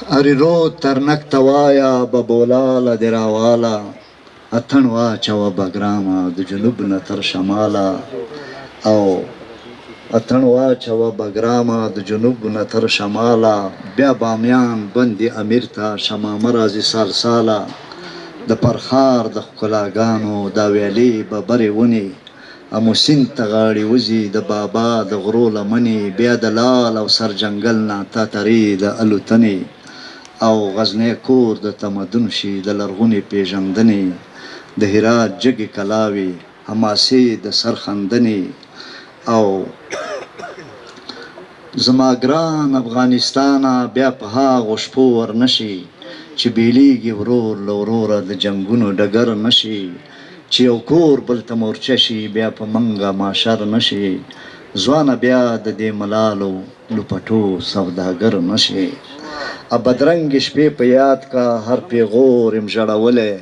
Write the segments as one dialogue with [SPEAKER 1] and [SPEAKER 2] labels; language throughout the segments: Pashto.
[SPEAKER 1] اریرو ترنک توایا ببولاله د راواله اتڼ واچوه بګرامه د جنوب نه تر شماله او اتڼ واچوه بګرامه د جنوب نه تر شماله بیا بامیان بندي امیر ته شمامه راځي سال ساله د پرخار د ښکلاګانو دا ویلې ببرې ونې امو سیند ته غاړې وځي د بابا د غرو لمنې بیا د لال او سر جنګل نه تا ترې د الوتنې او غزنی کور د تمدن شي د لرغونې پیژندنې د هرات جګې کلاوې حماسې د سرخندنې او زما ګران افغانستانه بیا په هاغو شپو ورنشي چې بیلیږي ورور له وروره د جنګونو ډګر نشي چې یو کور بل ته مورچه شي بیا په منګه ماشر نشي ځوانه بیا د دې ملالو لوپټو سوداګر نشي بدرنګې شپې په یاد کا هر پیغور یم ژړولی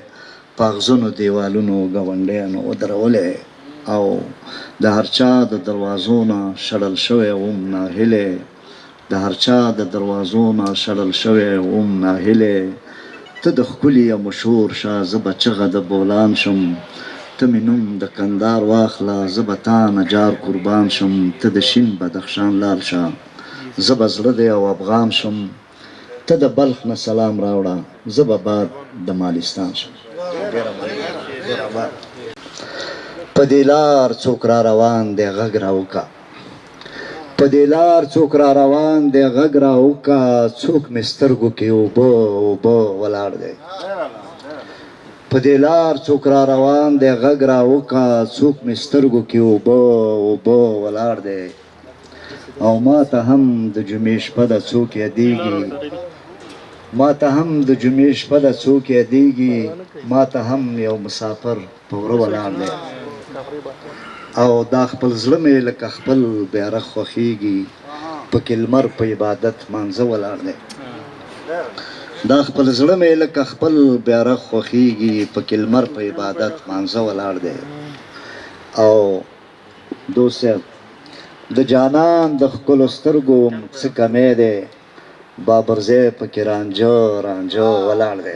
[SPEAKER 1] په اغزنو دیوالونو ګاونډیانو ودرولی او د هر چا د دروازو نه شړل شوی وم ناهیلی د هر چا د دروازو نه شړل شوی وم ناهیلی ته د ښکلي یا مشهور شه زه به چغه د بولان شم ته مې نوم د کندهار واخله زه به تا نه جار قربان شم ته د شین بدخشان لال شه زه به زړه دی او افغان شم ته د بلخ نه سلام راوړه زه به بعد د مالستان شم په دې لار څوک را روان دی غږ راوکه په دې لار څوک را روان دی غږ راوکه څوک مې سترګو کې اوبه اوبه ولاړ دی په دې لار څوک را روان دی غږ راوکه څوک مې سترګو کې اوبه اوبه ولاړ دی او ما ته هم د جمعې شپه ده څوک یادېږي ما ته هم د جمعې شپه ده څوک یادېږي ما ته هم یو مسافر په وره ولاړ دی او دا خپل زړه مې لکه خپل بیرغ خوښېږي پکې لمر په عبادت مانځه ولاړ دی دا خپل زړه مې لکه خپل بیرغ خوښېږي پکې لمر په عبادت مانځه ولاړ دی او دوست صاحب د جانان د ښکلو سترګو څه کمی دی بابرزی پکې رانجه رانجه ولاړ دی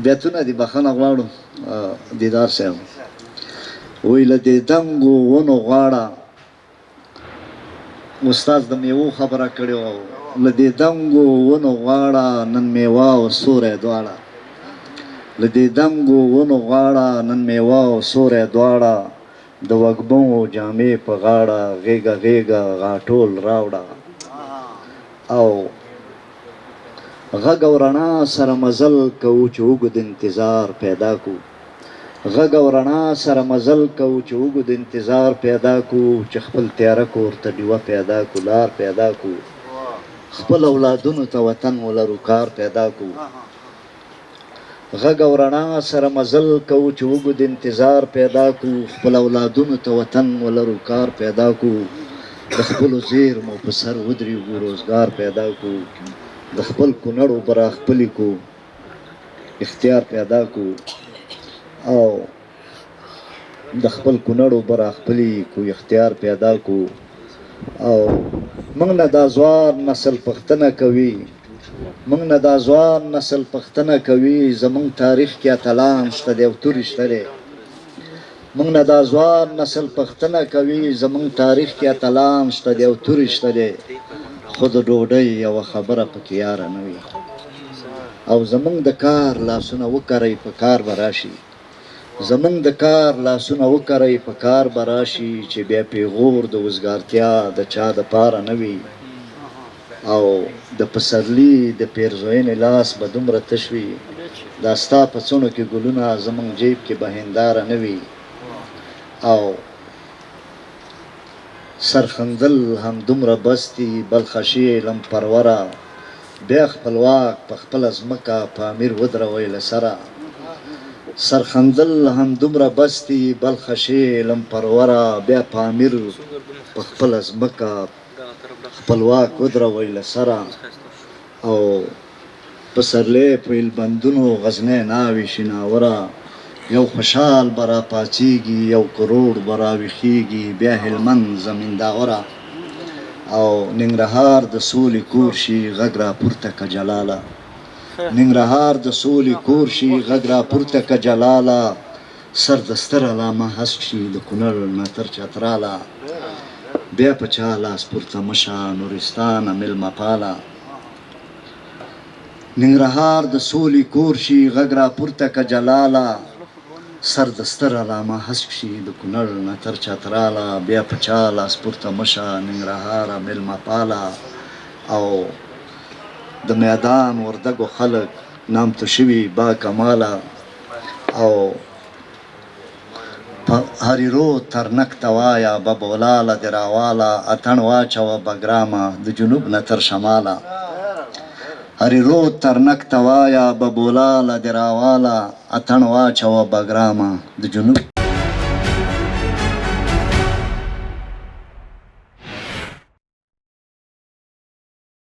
[SPEAKER 1] بیتونه دي بخښنه غواړو دیدار صاحب وی له دې دنګو ونو غاړه استاد د میوو خبره کړې وه له دې دنګو ونو غاړه نن میوه او سوری دواړه له دې دنګو ونو غاړه نن میوه او سوری دواړه د وږمو جامې په غاړه غېږه غېږه غاټول راوړه او غږ او رڼا سره مزل کوو چې اوږد انتظار پیدا کو غږ او رڼا سره مزل کوو چې اوږد انتظار پیدا کو چې خپل تیاره کور ته ډیوه پیدا کو لار پیدا کو خپل اولادونو ته وطن ولرو کار پیدا کو غږ او رڼا سره مزل کوو چې اوږد انتظار پیدا کو خپل اولادونو ته وطن ولرو کار پیدا کو د خپلو زیرمو په سر ودرېږو روزګار پیدا کو د خپل کونړو براخپلي کو اختیار پیدا کو او د خپل کونړو براخپلي کو اختیار پیدا کو او موږ نه دا ځوان نسل پښتنه کوي موږ نه دا ځوان نسل پښتنه کوي زموږ تاریخ کې اتلان شته دی او توري شته دی موږ نه دا ځوان نسل پښتنه کوي زموږ تاریخ کې اتلان شته دی او توري شته دی خو د ډوډۍ یوه خبره پکې یاره نه وي او زموږ د کار لاسونه وکرئ په کار به راشي زموږ د کار لاسونه وکرئ په کار به راشي چې بیا پیغور د وزګارتیا د چا دپاره نه وي او د پسرلي د پیرزوینې لاس به دومره تش وي دا ستا په څڼو کې ګلونه زموږ جیب کې به هنداره نه وي او سرخندل هم دومره بس دي بلخشي علم پروره بیا خپلواک په خپله ځمکه په امیر ودروئ له سره سرخندل هم دومره بس دي بلخشي علم پروره بیا په امیر په خپله ځمکه خپلواک ودروئ له سره او پسرلی په ایلبندونو غزنی ناوې شیناوره یو خوشحال به را پاڅېږي یو کروړ به راویښېږي بیا هلمند زمینداوره او ننګرهار د سولې کور شي غږ را پورته که جلاله ننګرهار د سولې کور شي غږ را پورته که جلاله سر د ستر علامه هسک شي د کونړ نه تر چتراله بیا په چا لاس پورته مشه نورستانه مېلمه پاله ننګرهار د سولې کور شي غږ را پورته که جلاله سر د ستر علامه هسک شي د کونړ نه تر چتراله بیا په چا لاس پورته مشه ننګرهاره مېلمه پاله او د میدان وردګو خلک نامتو شوي با کماله او هریرو ترنک ته وایه ببولاله دې راواله اتڼ واچوه بګرامه د جنوب نه تر شماله هریرو ترنک ته وایه ببولاله دې راواله اتڼ واچوه بګرامه د جنوب